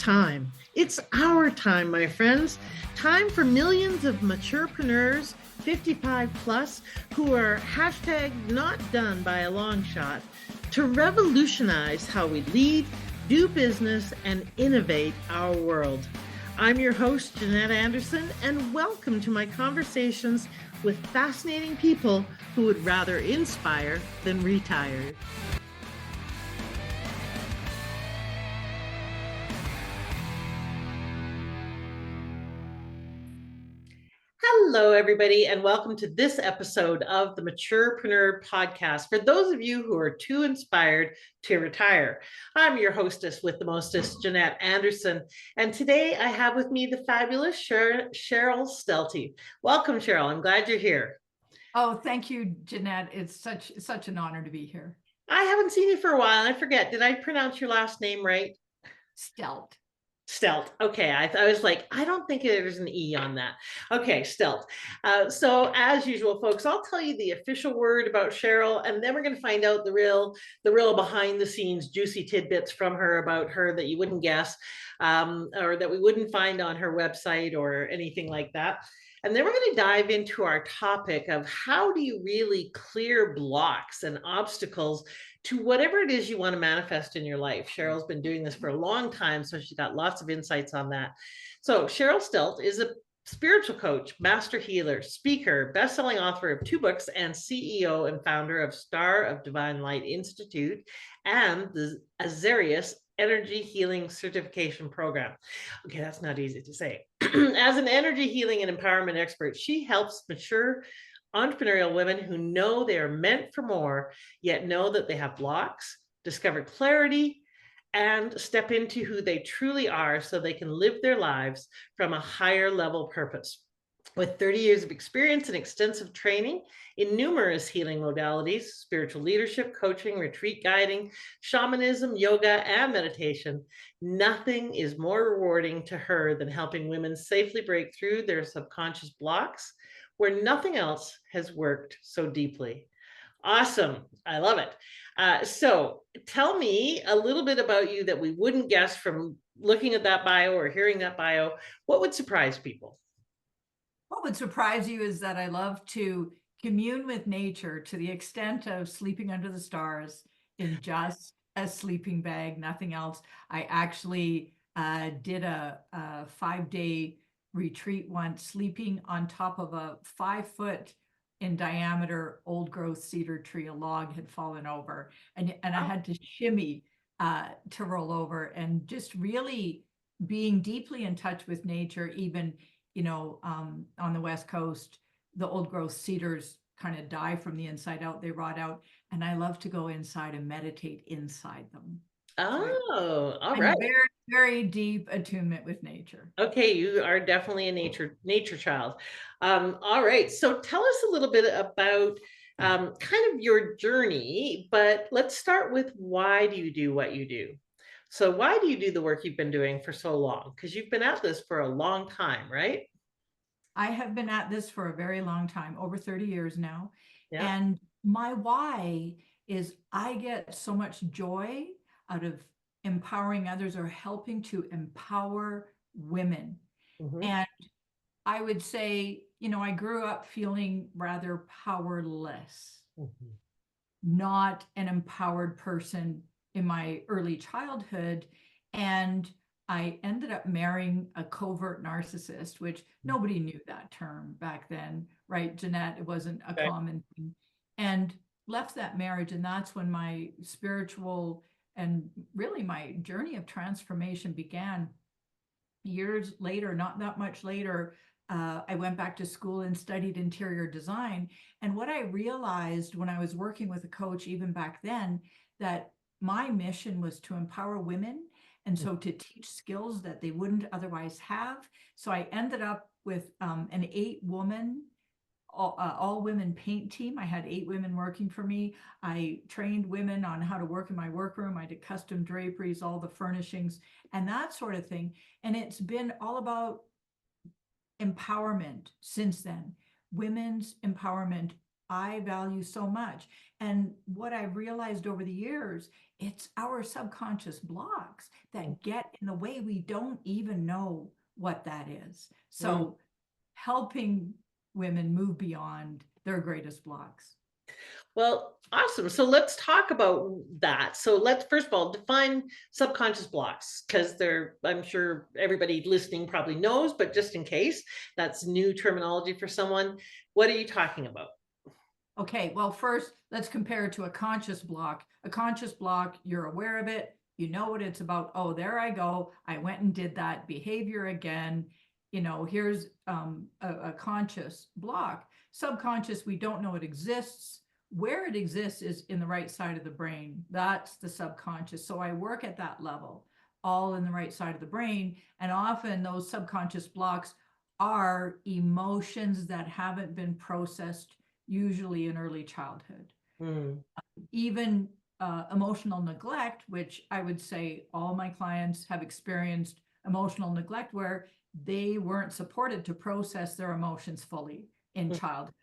time. It's our time, my friends. Time for millions of maturepreneurs, 55 plus, who are hashtag not done by a long shot, to revolutionize how we lead, do business, and innovate our world. I'm your host, Jeanette Anderson, and welcome to my conversations with fascinating people who would rather inspire than retire. Hello, everybody, and welcome to this episode of the Maturepreneur podcast. For those of you who are too inspired to retire, I'm your hostess with the mostest, Jeanette Anderson, and today I have with me the fabulous Cheryl Stelte. Welcome, Cheryl. I'm glad you're here. Oh, thank you, Jeanette. It's such an honor to be here. I haven't seen you for a while. I forget. Did I pronounce your last name right? Stelte. Stelte. Okay. I was like, I don't think there's an E on that. Okay, Stelte. So as usual, folks, I'll tell you the official word about Cheryl, and then we're going to find out the real behind the scenes juicy tidbits from her about her that you wouldn't guess, or that we wouldn't find on her website or anything like that. And then we're going to dive into our topic of how do you really clear blocks and obstacles to whatever it is you want to manifest in your life. Cheryl's been doing this for a long time, so she's got lots of insights on that. So Cheryl Stelte is a spiritual coach, master healer, speaker, best-selling author of 2 books, and CEO and founder of Star of Divine Light Institute and the Azarias Energy Healing Certification Program. Okay, that's not easy to say. As an energy healing and empowerment expert, she helps mature entrepreneurial women who know they are meant for more, yet know that they have blocks, discover clarity, and step into who they truly are so they can live their lives from a higher level purpose. With 30 years of experience and extensive training in numerous healing modalities, spiritual leadership, coaching, retreat guiding, shamanism, yoga, and meditation, nothing is more rewarding to her than helping women safely break through their subconscious blocks where nothing else has worked so deeply. Awesome. I love it. So tell me a little bit about you that we wouldn't guess from looking at that bio or hearing that bio. What would surprise people? What would surprise you is that I love to commune with nature to the extent of sleeping under the stars in just a sleeping bag, nothing else. I actually did a 5-day retreat once, sleeping on top of a 5-foot in diameter old growth cedar tree. A log had fallen over, and I had to shimmy to roll over, and just really being deeply in touch with nature. Even on the West Coast, the old growth cedars kind of die from the inside out, they rot out, and I love to go inside and meditate inside them. Oh, all I'm right. very, very deep attunement with nature. Okay, you are definitely a nature child. All right, so tell us a little bit about kind of your journey, but let's start with why do you do what you do? So why do you do the work you've been doing for so long? Because you've been at this for a long time, right? I have been at this for a very long time, over 30 years now. Yeah. And my why is I get so much joy out of empowering others or helping to empower women. Mm-hmm. And I would say, I grew up feeling rather powerless, Mm-hmm. not an empowered person in my early childhood. And I ended up marrying a covert narcissist, which nobody knew that term back then, right, Jeanette? It wasn't a common thing. And left that marriage. And that's when my spiritual and really my journey of transformation began. Years later, not that much later, I went back to school and studied interior design. And what I realized when I was working with a coach, even back then, that my mission was to empower women. And so to teach skills that they wouldn't otherwise have. So I ended up with an 8-woman, all women paint team. I had 8 women working for me. I trained women on how to work in my workroom. I did custom draperies, all the furnishings, and that sort of thing. And it's been all about empowerment since then. Women's empowerment I value so much. And what I've realized over the years, it's our subconscious blocks that get in the way. We don't even know what that is. Mm. So helping women move beyond their greatest blocks. Well, awesome. So let's talk about that. So let's first of all define subconscious blocks, because they're, I'm sure everybody listening probably knows, but just in case that's new terminology for someone, what are you talking about? Okay, well, first, let's compare it to a conscious block. A conscious block, you're aware of it, you know what it's about. Oh, there I go. I went and did that behavior again. Here's a conscious block. Subconscious, we don't know it exists. Where it exists is in the right side of the brain. That's the subconscious. So I work at that level, all in the right side of the brain. And often those subconscious blocks are emotions that haven't been processed, usually in early childhood. Mm. Even emotional neglect, which I would say all my clients have experienced emotional neglect where they weren't supported to process their emotions fully in Mm. childhood.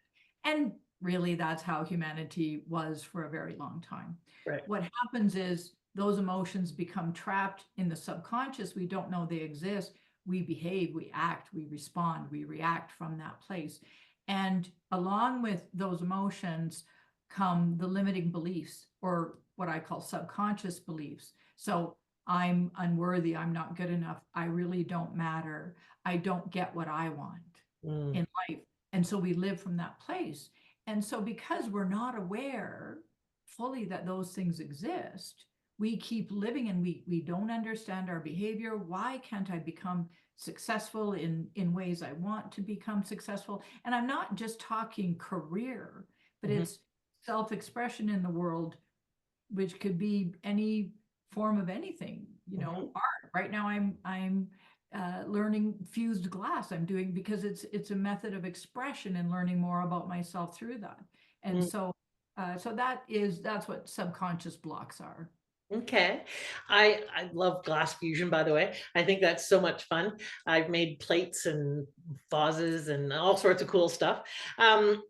And really, that's how humanity was for a very long time. Right. What happens is those emotions become trapped in the subconscious. We don't know they exist. We behave, we act, we respond, we react from that place. And along with those emotions come the limiting beliefs, or what I call subconscious beliefs. So I'm unworthy, I'm not good enough, I really don't matter, I don't get what I want Mm. in life. And so we live from that place. And so because we're not aware fully that those things exist, we keep living and we don't understand our behavior. Why can't I become successful in ways I want to become successful? And I'm not just talking career, but Mhm. it's self-expression in the world, which could be any form of anything, Mhm. art. Right now I'm learning fused glass. I'm doing because it's a method of expression and learning more about myself through that. And Mm. so that's what subconscious blocks are. Okay. I love glass fusion, by the way. I think that's so much fun. I've made plates and vases and all sorts of cool stuff. Um,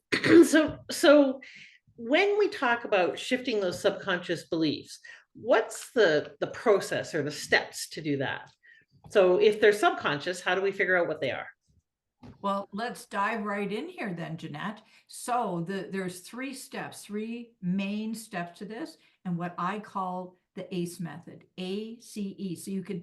so when we talk about shifting those subconscious beliefs, what's the process or the steps to do that? So if they're subconscious, how do we figure out what they are? Well, let's dive right in here then, Jeanette. So there's three steps, three main steps to this, and what I call the ACE method, ACE. So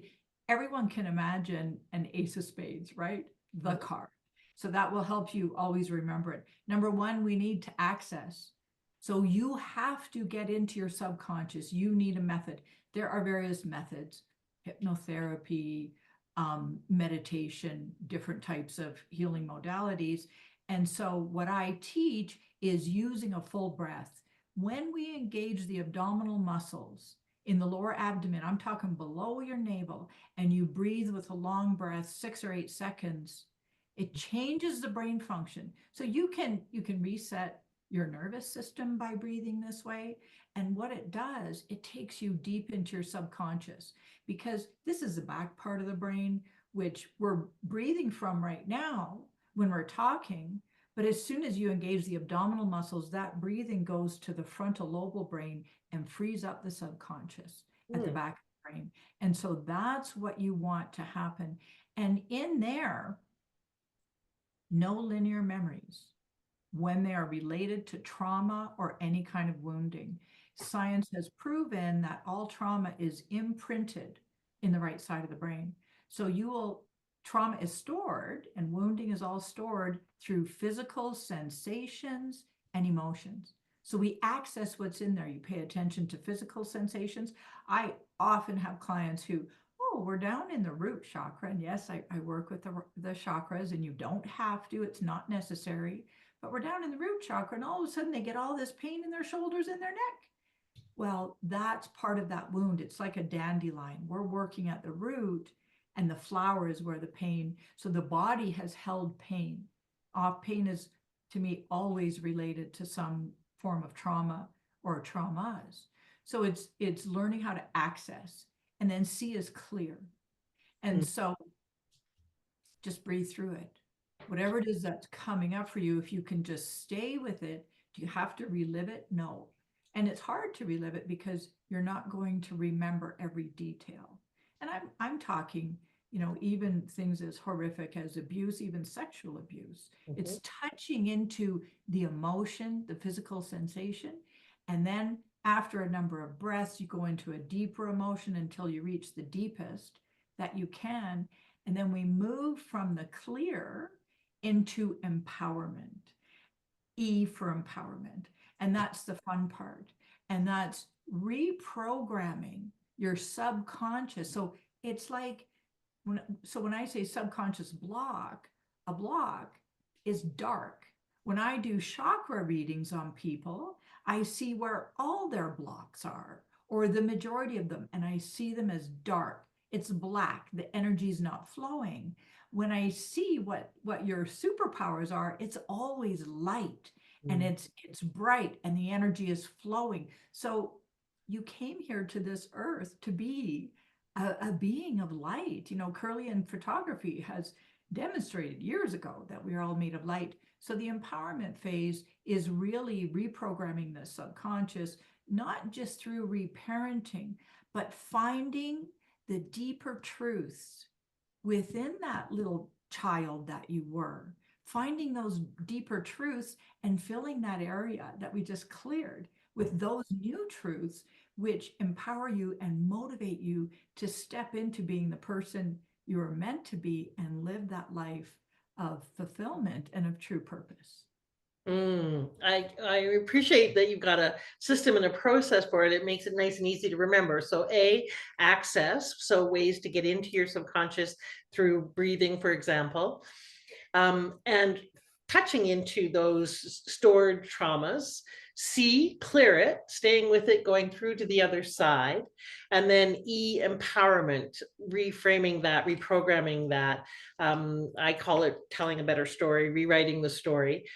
everyone can imagine an ace of spades, right? The card. So that will help you always remember it. Number one, we need to access. So you have to get into your subconscious. You need a method. There are various methods, hypnotherapy, meditation, different types of healing modalities. And so, what I teach is using a full breath. When we engage the abdominal muscles in the lower abdomen, I'm talking below your navel, and you breathe with a long breath, 6 or 8 seconds, it changes the brain function. So you can reset your nervous system by breathing this way. And what it does, it takes you deep into your subconscious, because this is the back part of the brain, which we're breathing from right now when we're talking. But as soon as you engage the abdominal muscles, that breathing goes to the frontal lobal brain and frees up the subconscious at the Mm. back of the brain. And so that's what you want to happen. And in there, no linear memories when they are related to trauma or any kind of wounding. Science has proven that all trauma is imprinted in the right side of the brain. So trauma is stored and wounding is all stored through physical sensations and emotions. So we access what's in there. You pay attention to physical sensations. I often have clients who, oh, we're down in the root chakra. And yes, I work with the chakras, and you don't have to, it's not necessary, but we're down in the root chakra, and all of a sudden they get all this pain in their shoulders and their neck. Well, that's part of that wound. It's like a dandelion. We're working at the root, and the flower is where the pain. So the body has held pain. Pain is, to me, always related to some form of trauma or traumas. So it's learning how to access and then see is clear. And Mm. so just breathe through it. Whatever it is that's coming up for you, if you can just stay with it, Do you have to relive it? No. And it's hard to relive it because you're not going to remember every detail. And I'm talking, even things as horrific as abuse, even sexual abuse. Mhm. It's touching into the emotion, the physical sensation. And then after a number of breaths, you go into a deeper emotion until you reach the deepest that you can. And then we move from the clear into empowerment. E for empowerment. And that's the fun part. And that's reprogramming your subconscious. So it's like when I say subconscious block, a block is dark. When I do chakra readings on people, I see where all their blocks are, or the majority of them, and I see them as dark. It's black. The energy is not flowing. When I see what your superpowers are, it's always light and Mm. it's bright and the energy is flowing. So you came here to this earth to be a being of light. Kirlian photography has demonstrated years ago that we are all made of light. So the empowerment phase is really reprogramming the subconscious, not just through reparenting, but finding the deeper truths within that little child that you were, finding those deeper truths and filling that area that we just cleared with those new truths, which empower you and motivate you to step into being the person you are meant to be and live that life of fulfillment and of true purpose. I appreciate that you've got a system and a process for it. It makes it nice and easy to remember. So, access, so ways to get into your subconscious through breathing, for example, and touching into those stored traumas. C, clear it, staying with it, going through to the other side. And then E, empowerment, reframing that, reprogramming that. I call it telling a better story, rewriting the story,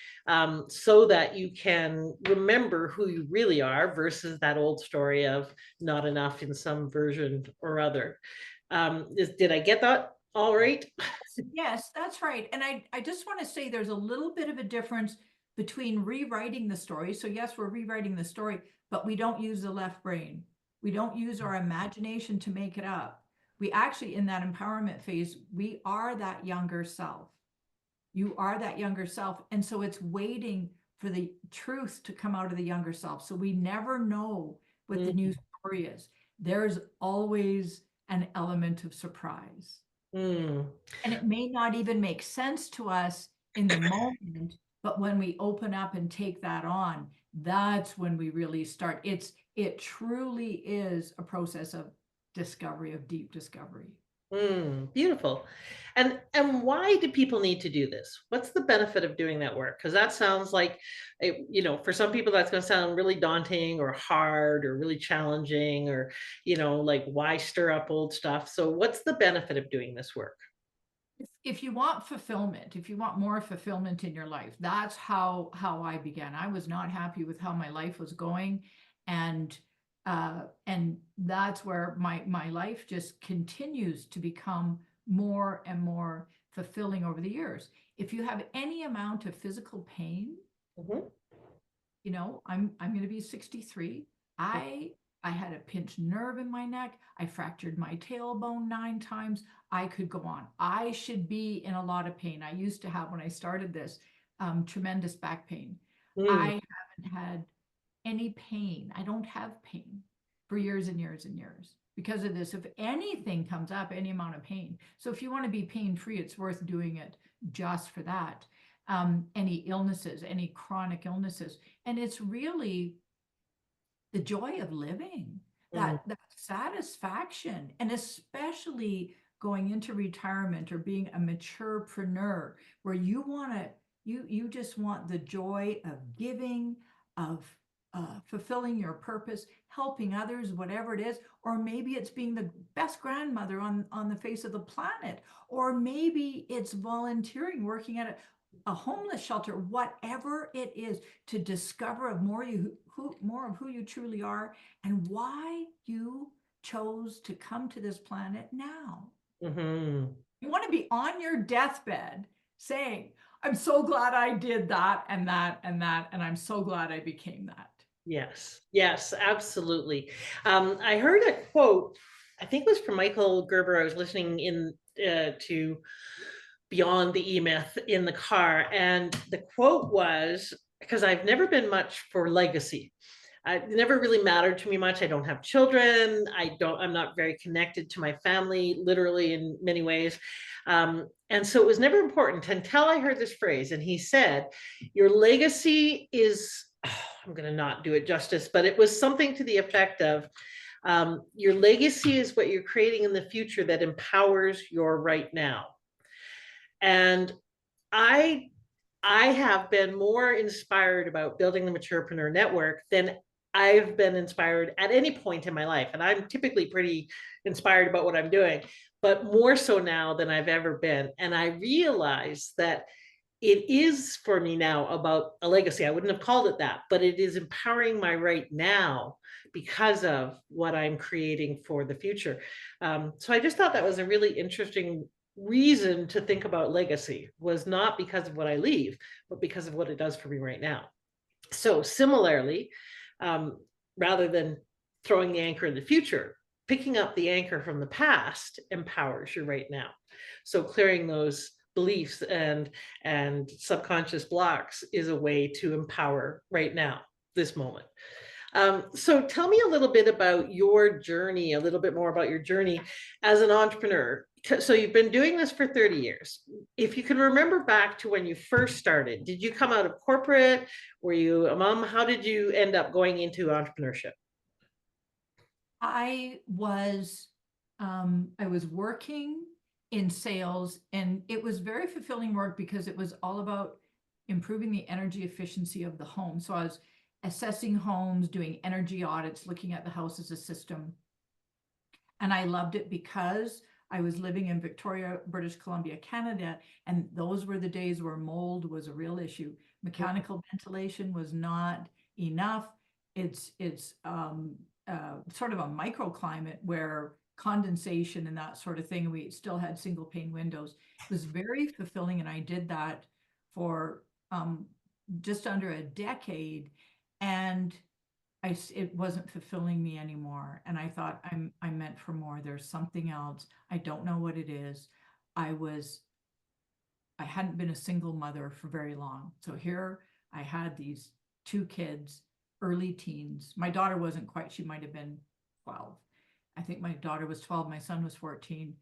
so that you can remember who you really are versus that old story of not enough in some version or other. Did I get that all right? Yes, that's right. And I just want to say there's a little bit of a difference between rewriting the story. So yes, we're rewriting the story, but we don't use the left brain. We don't use our imagination to make it up. We actually, in that empowerment phase, we are that younger self. You are that younger self. And so it's waiting for the truth to come out of the younger self. So we never know what the new story is. There's always an element of surprise. Mm. And it may not even make sense to us in the moment, but when we open up and take that on, that's when we really start. It truly is a process of discovery, of deep discovery. Beautiful. And why do people need to do this? What's the benefit of doing that work? Because that sounds like, for some people that's going to sound really daunting or hard or really challenging or, like why stir up old stuff? So what's the benefit of doing this work? If you want fulfillment, if you want more fulfillment in your life, that's how I began. I was not happy with how my life was going, and that's where my life just continues to become more and more fulfilling over the years. If you have any amount of physical pain, Mhm. I'm going to be 63. I had a pinched nerve in my neck. I fractured my tailbone 9 times. I could go on. I should be in a lot of pain. I used to have, when I started this, tremendous back pain. Mm, I haven't had any pain. I don't have pain for years and years and years because of this. If anything comes up, any amount of pain. So if you want to be pain free, it's worth doing it just for that. Any illnesses, any chronic illnesses. And it's really the joy of living, mm, that satisfaction, and especially going into retirement or being a maturepreneur, where you want to, you just want the joy of giving, of fulfilling your purpose, helping others, whatever it is. Or maybe it's being the best grandmother on the face of the planet, or maybe it's volunteering, working at a homeless shelter, whatever it is, to discover more of who you truly are and why you chose to come to this planet now. mhm. You want to be on your deathbed saying, I'm so glad I did that and that and that, and I'm so glad I became that. Yes, yes, absolutely. I heard a quote, I think it was from Michael Gerber. I was listening in to Beyond the E-Myth in the car, and the quote was, because I've never been much for legacy. It never really mattered to me much. I don't have children. I'm not very connected to my family, literally in many ways. And so it was never important until I heard this phrase. And he said, your legacy is, I'm going to not do it justice, but it was something to the effect of, your legacy is what you're creating in the future that empowers your right now. And I I have been more inspired about building the Maturepreneur network than I've been inspired at any point in my life. And I'm typically pretty inspired about what I'm doing, but more so now than I've ever been. And I realize that it is for me now about a legacy. I wouldn't have called it that, but it is empowering my right now because of what I'm creating for the future. So I just thought that was a really interesting reason to think about legacy, was not because of what I leave, but because of what it does for me right now. So similarly, um, rather than throwing the anchor in the future, picking up the anchor from the past empowers you right now. So clearing those beliefs and subconscious blocks is a way to empower right now, this moment. So tell me a little bit about your journey, a little bit more about your journey as an entrepreneur. So you've been doing this for 30 years. If you can remember back to when you first started, did you come out of corporate? Were you a mom? How did you end up going into entrepreneurship? I was I was working in sales, and it was very fulfilling work because it was all about improving the energy efficiency of the home. So I was assessing homes, doing energy audits, looking at the house as a system. And I loved it because I was living in Victoria, British Columbia, Canada, and those were the days where mold was a real issue. Mechanical ventilation was not enough. It's sort of a microclimate where condensation and that sort of thing. We still had single pane windows. It was very fulfilling, and I did that for just under a decade, and it wasn't fulfilling me anymore. And I thought, I'm meant for more. There's something else. I don't know what it is. I was I hadn't been a single mother for very long. So here I had these two kids, early teens. My daughter wasn't quite, she might have been 12. I think my daughter was 12, my son was 14.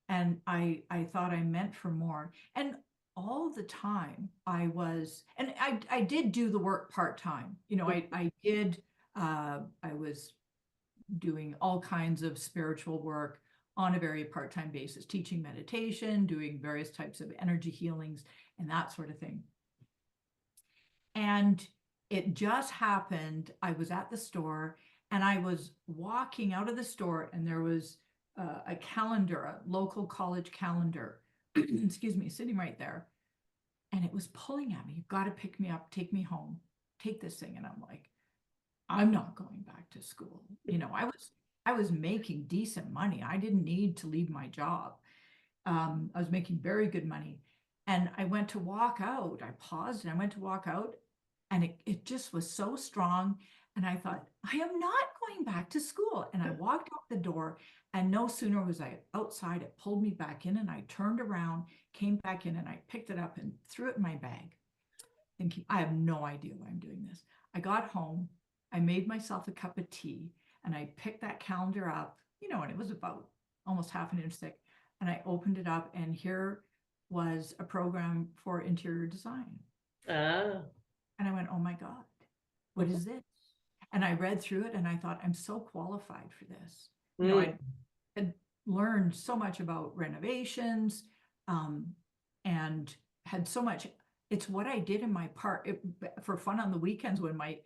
And I thought I meant for more. And all the time I did do the work part-time. I was doing all kinds of spiritual work on a very part-time basis, teaching meditation, doing various types of energy healings and that sort of thing. And it just happened, I was at the store and I was walking out of the store, and there was a calendar, a local college calendar, excuse me, sitting right there. And it was pulling at me. You've got to pick me up, take me home, take this thing. And I'm like, I'm not going back to school. I was making decent money. I didn't need to leave my job. I was making very good money. And I went to walk out. I paused and I went to walk out, and it just was so strong. And I thought, I am not going back to school. And I walked out the door, and no sooner was I outside, it pulled me back in, and I turned around, came back in, and I picked it up and threw it in my bag, thinking, I have no idea why I'm doing this. I got home, I made myself a cup of tea, and I picked that calendar up, and it was about almost half an inch thick. And I opened it up, and here was a program for interior design. Ah. And I went, oh my God, what is this? And I read through it and I thought, I'm so qualified for this. I had learned so much about renovations, and had so much. It's what I did in my for fun on the weekends when my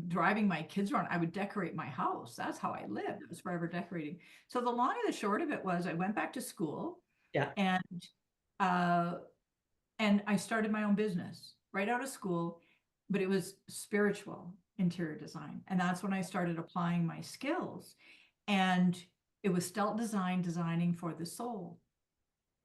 driving my kids around, I would decorate my house. That's how I lived. It was forever decorating. So the long and the short of it was I went back to school, Yeah. and I started my own business right out of school, but it was spiritual interior design. And that's when I started applying my skills. And it was Stelte design, designing for the soul.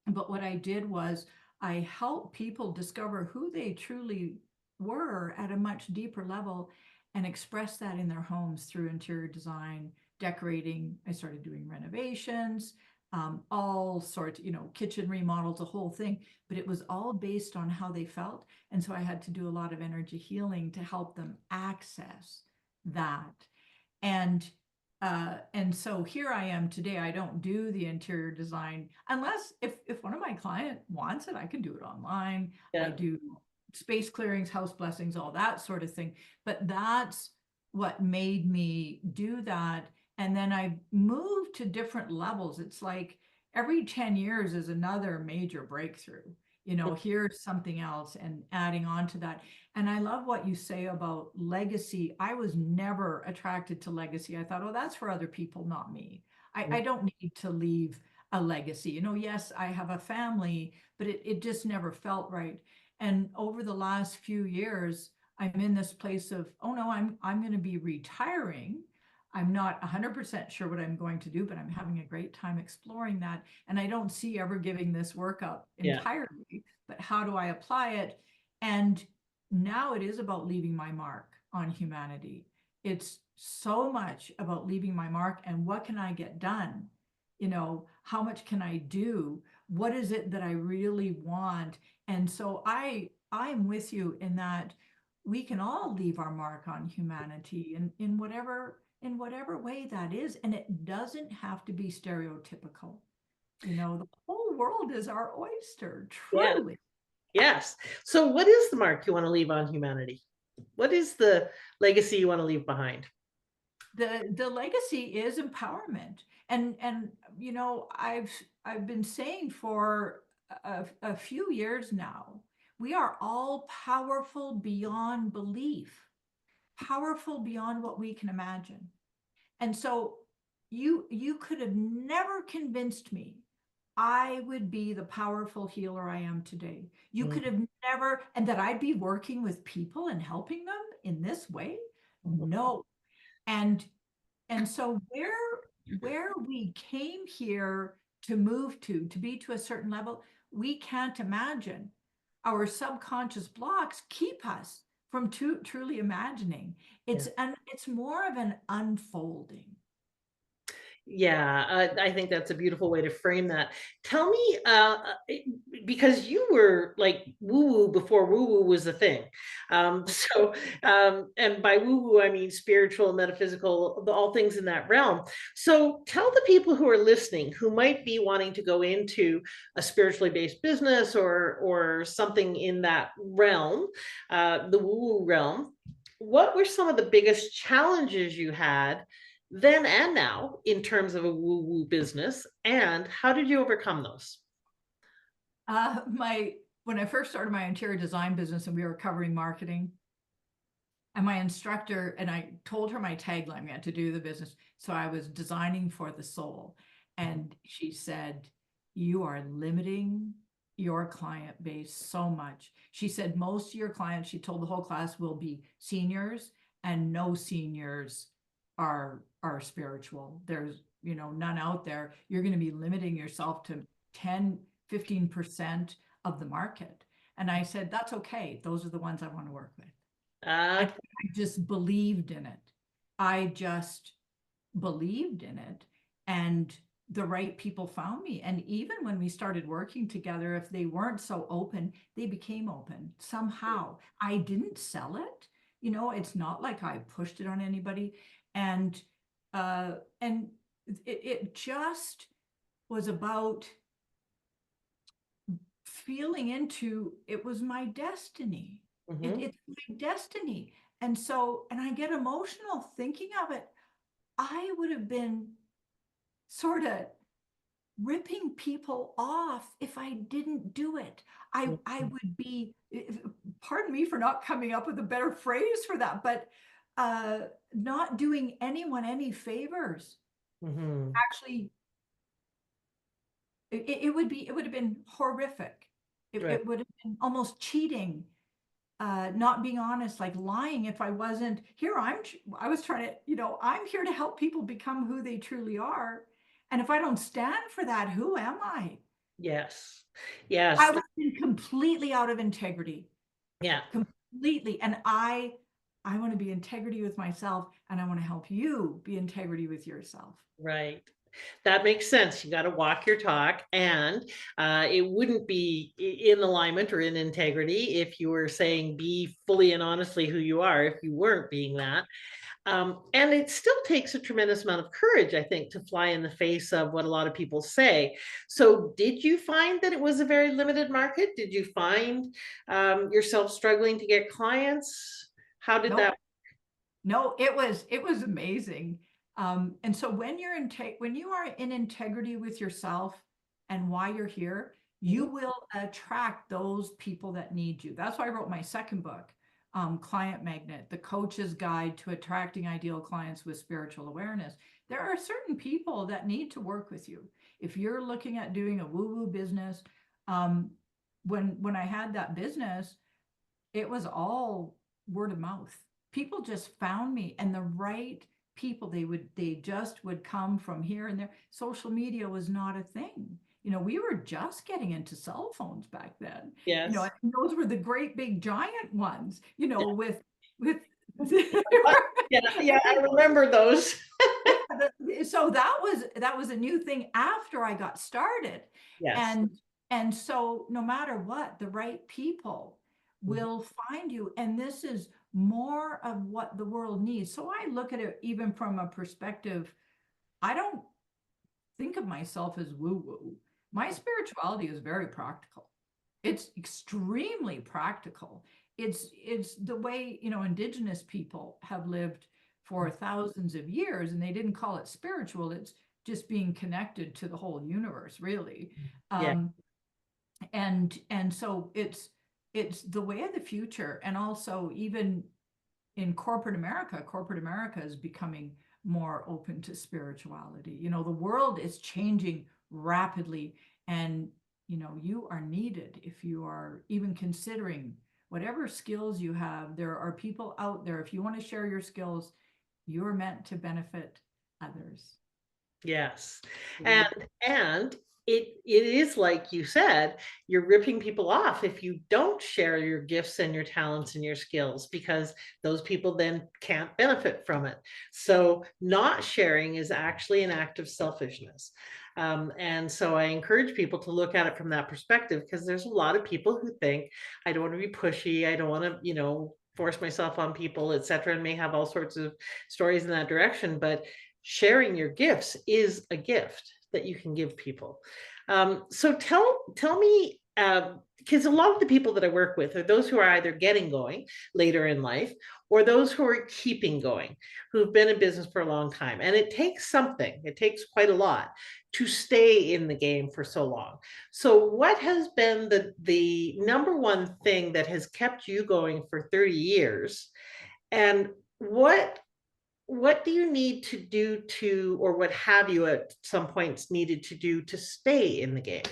But what I did was I help people discover who they truly were at a much deeper level and express that in their homes through interior design, decorating. I started doing renovations, all sorts, kitchen remodels, the whole thing, but it was all based on how they felt. And so I had to do a lot of energy healing to help them access that. And so here I am today. I don't do the interior design unless if one of my client wants it, I can do it online. I Yeah. do space clearings, house blessings, all that sort of thing. But that's what made me do that. And then I moved to different levels. It's like every 10 years is another major breakthrough. Here's something else and adding on to that. And I love what you say about legacy. I was never attracted to legacy. I thought, oh, that's for other people, not me. I don't need to leave a legacy. Yes, I have a family, but it just never felt right. And over the last few years, I'm in this place of, oh no, I'm going to be retiring. I'm not 100% sure what I'm going to do, but I'm having a great time exploring that. And I don't see ever giving this work up Yeah. entirely, but how do I apply it? And now it is about leaving my mark on humanity. It's so much about leaving my mark and what can I get done? How much can I do? What is it that I really want? And so I'm with you in that we can all leave our mark on humanity in whatever way that is. And it doesn't have to be stereotypical. The whole world is our oyster, Yeah. truly. Yes. So what is the mark you want to leave on humanity? What is the legacy you want to leave behind? The legacy is empowerment. And I've been saying for a few years now, we are all powerful beyond belief, powerful beyond what we can imagine. And so you could have never convinced me I would be the powerful healer I am today. You Mhm. could have never, and that I'd be working with people and helping them in this way. No. And so where we came here to move to be to a certain level, we can't imagine. Our subconscious blocks keep us from truly imagining. Yeah. It's more of an unfolding. Yeah, I think that's a beautiful way to frame that. Tell me, because you were like woo woo before woo woo was a thing. So, and by woo woo, I mean spiritual, metaphysical, all things in that realm. So, tell the people who are listening who might be wanting to go into a spiritually based business or something in that realm, the woo woo realm. What were some of the biggest challenges you had then and now in terms of a woo woo business, and how did you overcome those? My When I first started my interior design business and we were covering marketing, and my instructor and I told her my tagline, we had to do the business. So I was designing for the soul. And she said, you are limiting your client base so much. She said, most of your clients, she told the whole class, will be seniors, and no seniors are spiritual. There's, none out there. You're going to be limiting yourself to 10-15% of the market. And I said, that's okay. Those are the ones I want to work with. Uh, I just believed in it. I just believed in it. And the right people found me. And even when we started working together, if they weren't so open, they became open somehow. I didn't sell it. It's not like I pushed it on anybody. And it just was about feeling into it was my destiny. mhm. It's my destiny. And so, and I get emotional thinking of it. I would have been sort of ripping people off if I didn't do it. I would be, pardon me for not coming up with a better phrase for that, but not doing anyone any favors. Mhm. Actually, it would have been horrific. Right. It would have been almost cheating, not being honest, like lying if I wasn't here. I was trying to, I'm here to help people become who they truly are. And if I don't stand for that, who am I? Yes. I Yes. was been completely out of integrity, Yeah, completely. And I want to be integrity with myself, and I want to help you be integrity with yourself. right. That makes sense. You got to walk your talk, and it wouldn't be in alignment or in integrity if you were saying be fully and honestly who you are if you weren't being that. And it still takes a tremendous amount of courage, I think, to fly in the face of what a lot of people say. So, did you find that it was a very limited market? Did you find yourself struggling to get clients? How did that? Nope. No, it was amazing. And so when you are in integrity with yourself and why you're here, you Mhm. will attract those people that need you. That's why I wrote my second book, Client Magnet, The Coach's Guide to Attracting Ideal Clients with Spiritual Awareness. There are certain people that need to work with you. If you're looking at doing a woo-woo business, um, when I had that business, it was all word of mouth. People just found me, and the right people, they just would come from here and there. Social media was not a thing. We were just getting into cell phones back then. Yes. And those were the great big giant ones, Yeah. with Yeah. Yeah. I remember those. so that was a new thing after I got started. Yes. And so no matter what, the right people Mhm. will find you. And this is more of what the world needs. So I look at it even from a perspective, I don't think of myself as woo-woo. My spirituality is very practical. It's extremely practical. It's the way, indigenous people have lived for thousands of years, and they didn't call it spiritual. It's just being connected to the whole universe, really. Yeah. Um, and so it's the way of the future. And also, even in corporate America is becoming more open to spirituality. The world is changing rapidly, and you are needed if you are even considering whatever skills you have. There are people out there. If you want to share your skills, you're meant to benefit others. Yes. And Mhm. and it is like you said, you're ripping people off if you don't share your gifts and your talents and your skills because those people then can't benefit from it. So not sharing is actually an act of selfishness. And so I encourage people to look at it from that perspective because there's a lot of people who think I don't want to be pushy, I don't want to, force myself on people, etc., and may have all sorts of stories in that direction. But sharing your gifts is a gift that you can give people. So tell me, because a lot of the people that I work with are those who are either getting going later in life or those who are keeping going, who've been in business for a long time. And it takes something, it takes quite a lot to stay in the game for so long. So what has been the number one thing that has kept you going for 30 years? And what do you need to do to, or what have you at some points needed to do to stay in the game?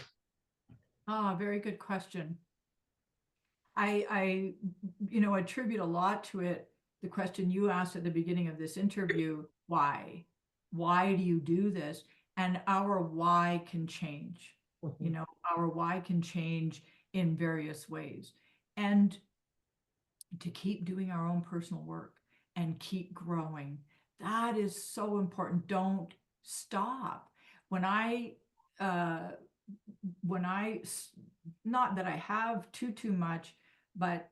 Very good question. I attribute a lot to it. The question you asked at the beginning of this interview, why? Why do you do this? And our why can change. Mhm. Our why can change in various ways. And to keep doing our own personal work and keep growing, that is so important. Don't stop. When I uh when I not that I have too much, but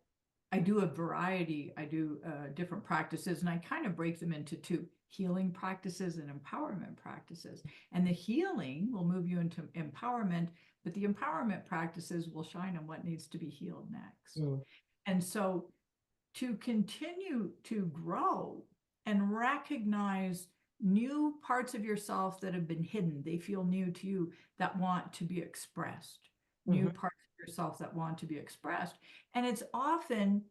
I do a variety. I do different practices, and I kind of break them into two: healing practices and empowerment practices. And the healing will move you into empowerment, but the empowerment practices will shine on what needs to be healed next. Mm. And so to continue to grow and recognize new parts of yourself that have been hidden. They feel new to you, that want to be expressed, new Mhm. parts of yourself that want to be expressed. And it's often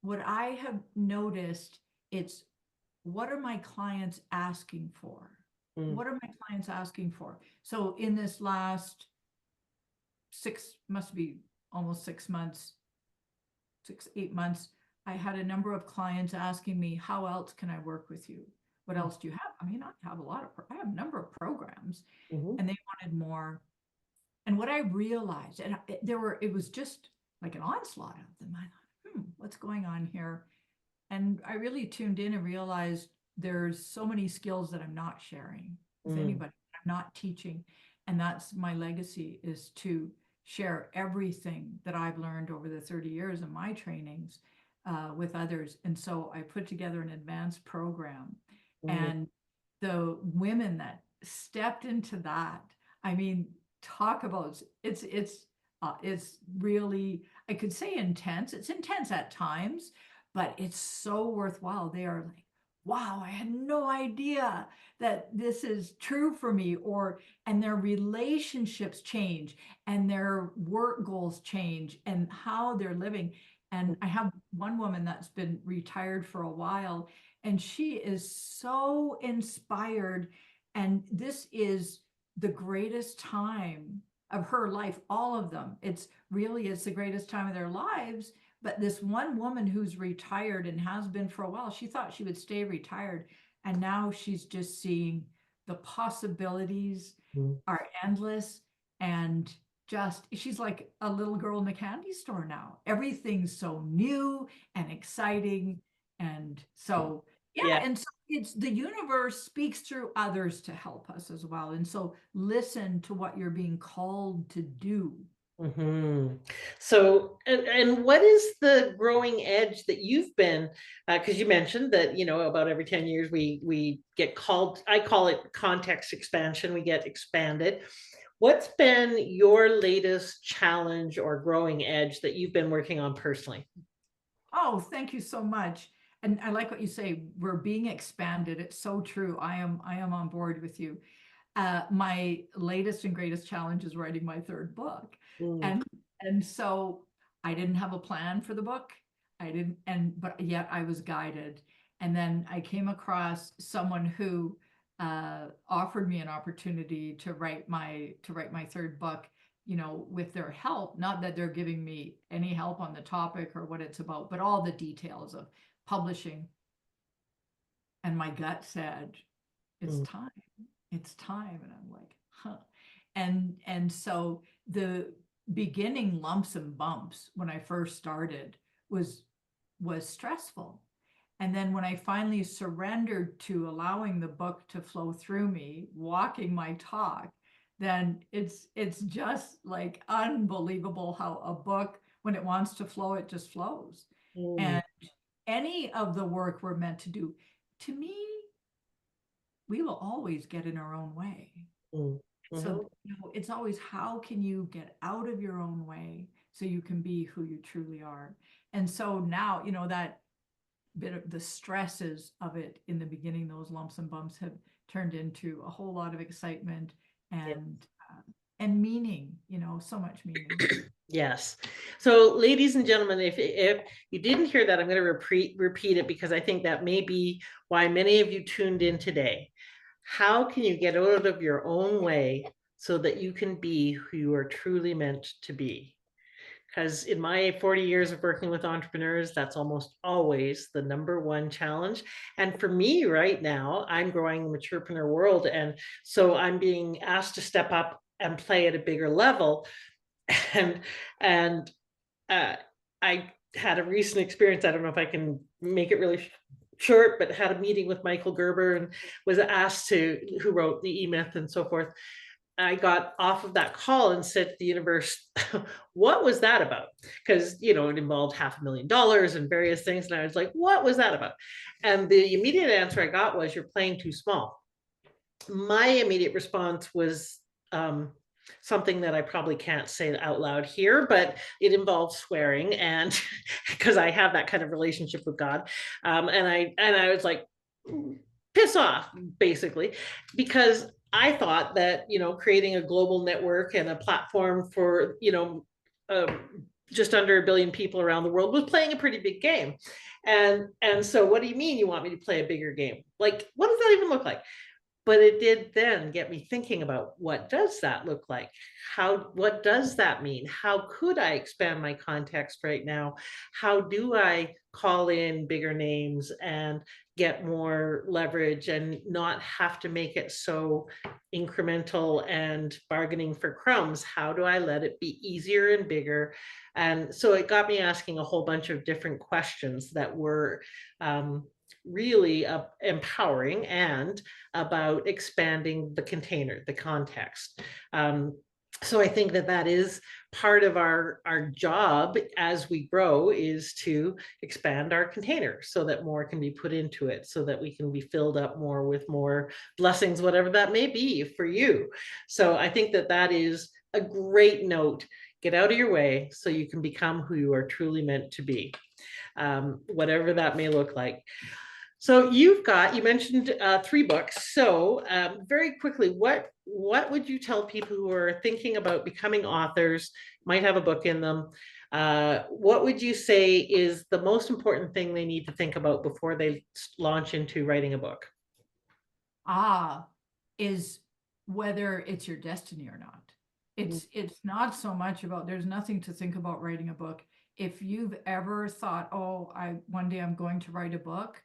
what I have noticed, it's what are my clients asking for? Mm. What are my clients asking for? So in this last must be almost 6 months, 8 months, I had a number of clients asking me, how else can I work with you? What Mm. else do you have? I mean, I have a number of programs, Mhm. and they wanted more. And what I realized, and it was just like an onslaught of them. I thought, what's going on here? And I really tuned in and realized there's so many skills that I'm not sharing with Mm, anybody. I'm not teaching. And that's my legacy, is to share everything that I've learned over the 30 years of my trainings with others. And so I put together an advanced program, mm, and the women that stepped into that, I mean, talk about, it's really, I could say intense. It's intense at times, but it's so worthwhile. They are like, wow, I had no idea that this is true for me. And their relationships change, and their work goals change, and how they're living. And I have one woman that's been retired for a while, and she is so inspired. And this is the greatest time of her life, all of them. It's the greatest time of their lives. But this one woman who's retired and has been for a while, she thought she would stay retired. And now she's just seeing the possibilities mm. are endless. And just, she's like a little girl in a candy store now. Everything's so new and exciting. And so, yeah. Yeah. And so it's the universe speaks through others to help us as well. And so listen to what you're being called to do. Mhm. So, and what is the growing edge that you've been, because you mentioned that, about every 10 years we get called, I call it context expansion, we get expanded. What's been your latest challenge or growing edge that you've been working on personally? Oh, thank you so much. And I like what you say. We're being expanded. It's so true. I am on board with you. My latest and greatest challenge is writing my third book. Mm, And so I didn't have a plan for the book. I didn't, but yet I was guided. And then I came across someone who offered me an opportunity to write my third book, with their help. Not that they're giving me any help on the topic or what it's about, but all the details of publishing. And my gut said, it's mm, time. It's time. And I'm like, huh. And so the beginning lumps and bumps when I first started was stressful. And then when I finally surrendered to allowing the book to flow through me, walking my talk, then it's just like unbelievable how a book, when it wants to flow, it just flows. mm, And any of the work we're meant to do, to me, we will always get in our own way. mm, So, mhm. it's always, how can you get out of your own way so you can be who you truly are? And so now, that bit of the stresses of it in the beginning, those lumps and bumps have turned into a whole lot of excitement Yeah. and meaning, so much meaning. Yes. So, ladies and gentlemen, if you didn't hear that, I'm going to repeat it because I think that may be why many of you tuned in today. How can you get out of your own way so that you can be who you are truly meant to be? Because in my 40 years of working with entrepreneurs, that's almost always the number one challenge. And for me right now, I'm growing the Maturepreneur world. And so I'm being asked to step up and play at a bigger level. And and uh, I had a recent experience. I don't know if I can make it really short, but had a meeting with Michael Gerber and was asked who wrote the E-Myth and so forth. I got off of that call and said to the universe, what was that about? Because, it involved $500,000 and various things. And I was like, what was that about? And the immediate answer I got was, you're playing too small. My immediate response was something that I probably can't say out loud here, but it involves swearing, and because I have that kind of relationship with God, and I was like, piss off, basically, because I thought that creating a global network and a platform for just under 1 billion people around the world was playing a pretty big game, and so what do you mean you want me to play a bigger game? Like, what does that even look like? but it did then get me thinking about what does that look like? What does that mean? How could I expand my context right now? How do I call in bigger names and get more leverage and not have to make it so incremental and bargaining for crumbs? How do I let it be easier and bigger? And so it got me asking a whole bunch of different questions that were really empowering and about expanding the container, the context. So I think that that is part of our job as we grow, is to expand our container so that more can be put into it, so that we can be filled up more with more blessings, whatever that may be for you. So I think that that is a great note. Get out of your way so you can become who you are truly meant to be, whatever that may look like. So you mentioned 3 books. So very quickly, what would you tell people who are thinking about becoming authors, might have a book in them? What would you say is the most important thing they need to think about before they launch into writing a book? Ah, is whether it's your destiny or not. It's not so much about, there's nothing to think about writing a book. If you've ever thought, oh, one day I'm going to write a book,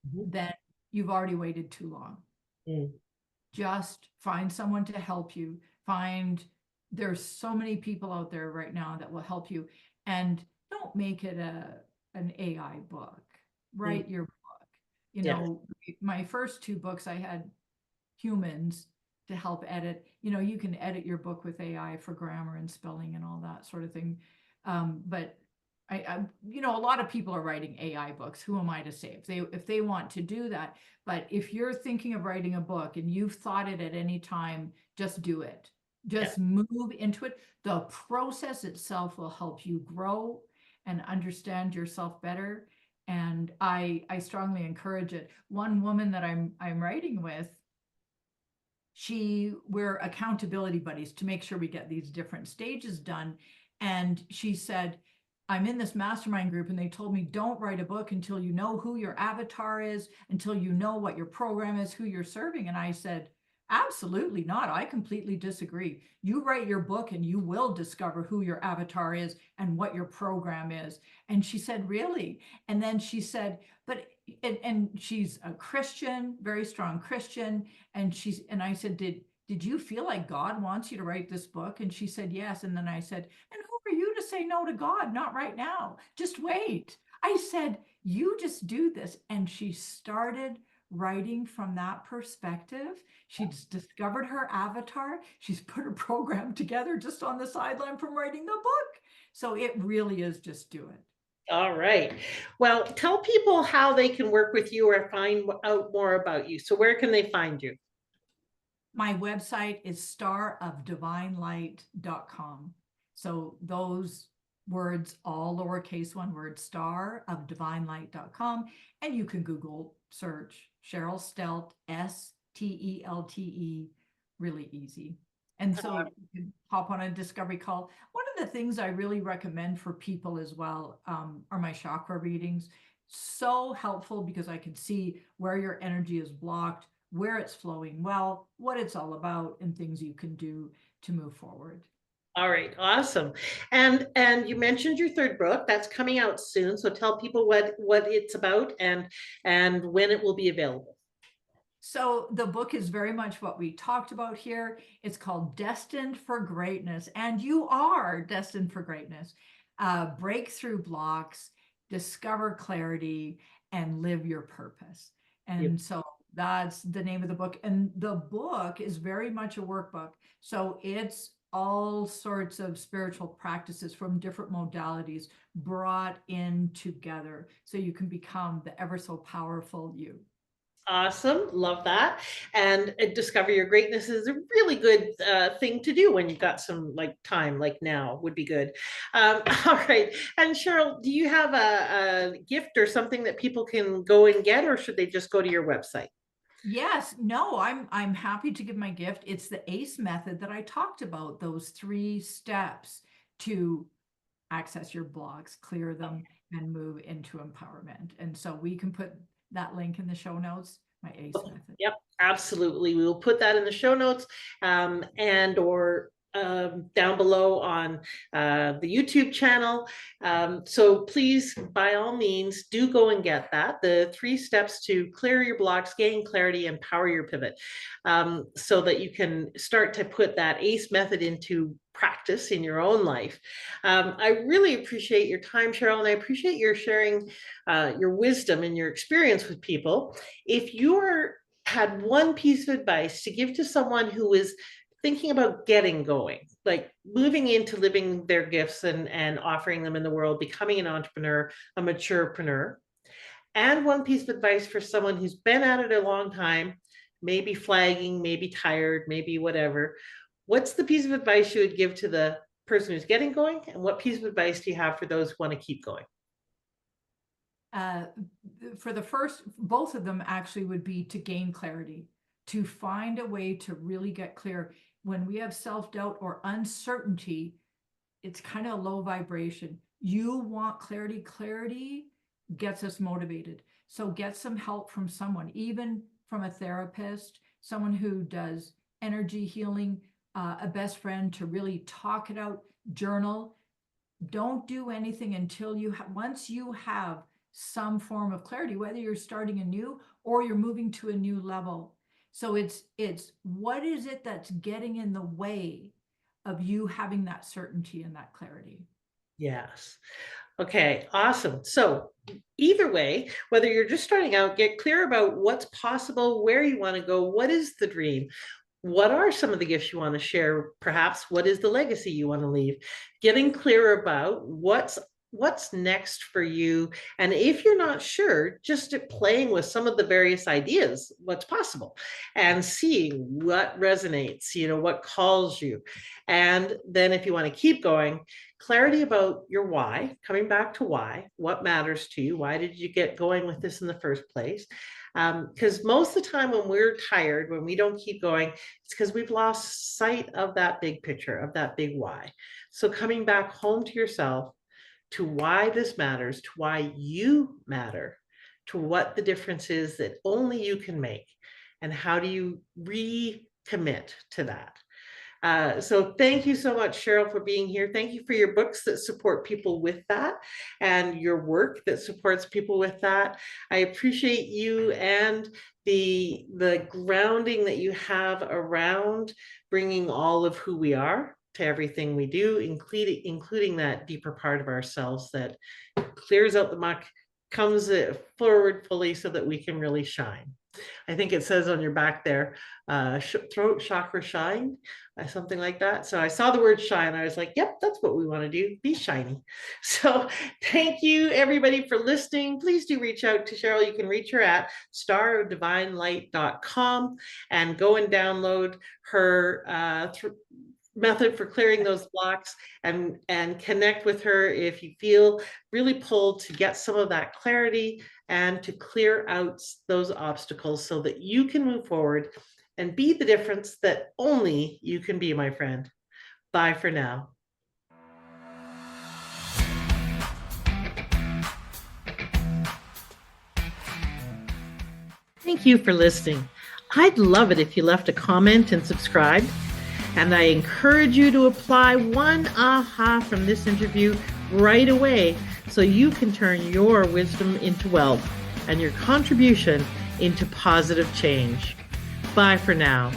Mhm. then you've already waited too long. Mm. Just find someone to help you. There's so many people out there right now that will help you. And don't make it an AI book. Mm. Write your book. You Yeah. know, my first 2 books, I had humans to help edit. You know, you can edit your book with AI for grammar and spelling and all that sort of thing. But you know, a lot of people are writing AI books. Who am I to say if they want to do that? But if you're thinking of writing a book and you've thought it at any time, just do it. Yeah. Just move into it. The process itself will help you grow and understand yourself better. And I strongly encourage it. One woman that I'm writing with, we're accountability buddies to make sure we get these different stages done. And she said, I'm in this mastermind group and they told me don't write a book until you know who your avatar is, until you know what your program is, who you're serving. And I said, absolutely not. I completely disagree. You write your book and you will discover who your avatar is and what your program is. And she said, really? And then she said, but and she's a Christian, very strong Christian. And I said, did you feel like God wants you to write this book? And she said, yes. And then I said, and who are you to say no to God? Not right now. Just wait. I said, you just do this. And she started writing from that perspective. She's discovered her avatar. She's put her program together just on the sideline from writing the book. So it really is just do it. All right. Well, tell people how they can work with you or find out more about you. So where can they find you? My website is starofdivinelight.com. So those words, all lowercase, one word, starofdivinelight.com. And you can Google search Cheryl Stelte, Stelte, really easy. And so you can hop on a discovery call. One of the things I really recommend for people as well are my chakra readings. So helpful because I can see where your energy is blocked, where it's flowing well, what it's all about, and things you can do to move forward. All right, awesome. And you mentioned your third book that's coming out soon. So tell people what it's about and when it will be available. So the book is very much what we talked about here. It's called Destined for Greatness, and you are destined for greatness. Breakthrough blocks, discover clarity, and live your purpose. Yep. And so that's the name of the book. And the book is very much a workbook. So it's all sorts of spiritual practices from different modalities brought in together so you can become the ever so powerful you. Awesome. Love that. And discover your greatness is a really good thing to do when you've got some like time, like now would be good. All right. And Cheryl, do you have a gift or something that people can go and get, or should they just go to your website? Yes, no, I'm happy to give my gift. It's the ACE method that I talked about, those 3 steps to access your blocks, clear them, and move into empowerment. And so we can put that link in the show notes. my ACE method. Yep, absolutely. We will put that in the show notes, and or down below on the YouTube channel. So please, by all means, do go and get that. The 3 steps to clear your blocks, gain clarity, and power your pivot, so that you can start to put that ACE method into practice in your own life. I really appreciate your time, Cheryl, and I appreciate your sharing your wisdom and your experience with people. If you had one piece of advice to give to someone who is thinking about getting going, like moving into living their gifts and offering them in the world, becoming an entrepreneur, a maturepreneur, and one piece of advice for someone who's been at it a long time, maybe flagging, maybe tired, maybe whatever, what's the piece of advice you would give to the person who's getting going? And what piece of advice do you have for those who want to keep going? For the first, both of them actually would be to gain clarity, to find a way to really get clear. When we have self-doubt or uncertainty, it's kind of low vibration. You want clarity. Clarity gets us motivated. So get some help from someone, even from a therapist, someone who does energy healing, a best friend, to really talk it out, journal. Don't do anything until once you have some form of clarity, whether you're starting anew or you're moving to a new level. So it's what is it that's getting in the way of you having that certainty and that clarity? Yes. Okay, awesome. So either way, whether you're just starting out, get clear about what's possible, where you want to go, what is the dream, what are some of the gifts you want to share, perhaps what is the legacy you want to leave, getting clear about what's next for you. And if you're not sure, just playing with some of the various ideas, what's possible, and seeing what resonates, what calls you. And then if you want to keep going, clarity about your why, coming back to why, what matters to you, why did you get going with this in the first place? Because most of the time when we're tired, when we don't keep going, it's because we've lost sight of that big picture, of that big why. So coming back home to yourself, to why this matters, to why you matter, to what the difference is that only you can make, and how do you recommit to that. So thank you so much, Cheryl, for being here. Thank you for your books that support people with that, and your work that supports people with that. I appreciate you and the grounding that you have around bringing all of who we are to everything we do, including that deeper part of ourselves that clears out the muck, comes forward fully so that we can really shine. I think it says on your back there, throat chakra shine, something like that. So I saw the word shine. I was like, yep, that's what we want to do, be shiny. So thank you, everybody, for listening. Please do reach out to Cheryl. You can reach her at starofdivinelight.com and go and download her method for clearing those blocks, and connect with her if you feel really pulled to get some of that clarity and to clear out those obstacles so that you can move forward and be the difference that only you can be, my friend. Bye for now. Thank you for listening. I'd love it if you left a comment and subscribed. And I encourage you to apply one aha from this interview right away so you can turn your wisdom into wealth and your contribution into positive change. Bye for now.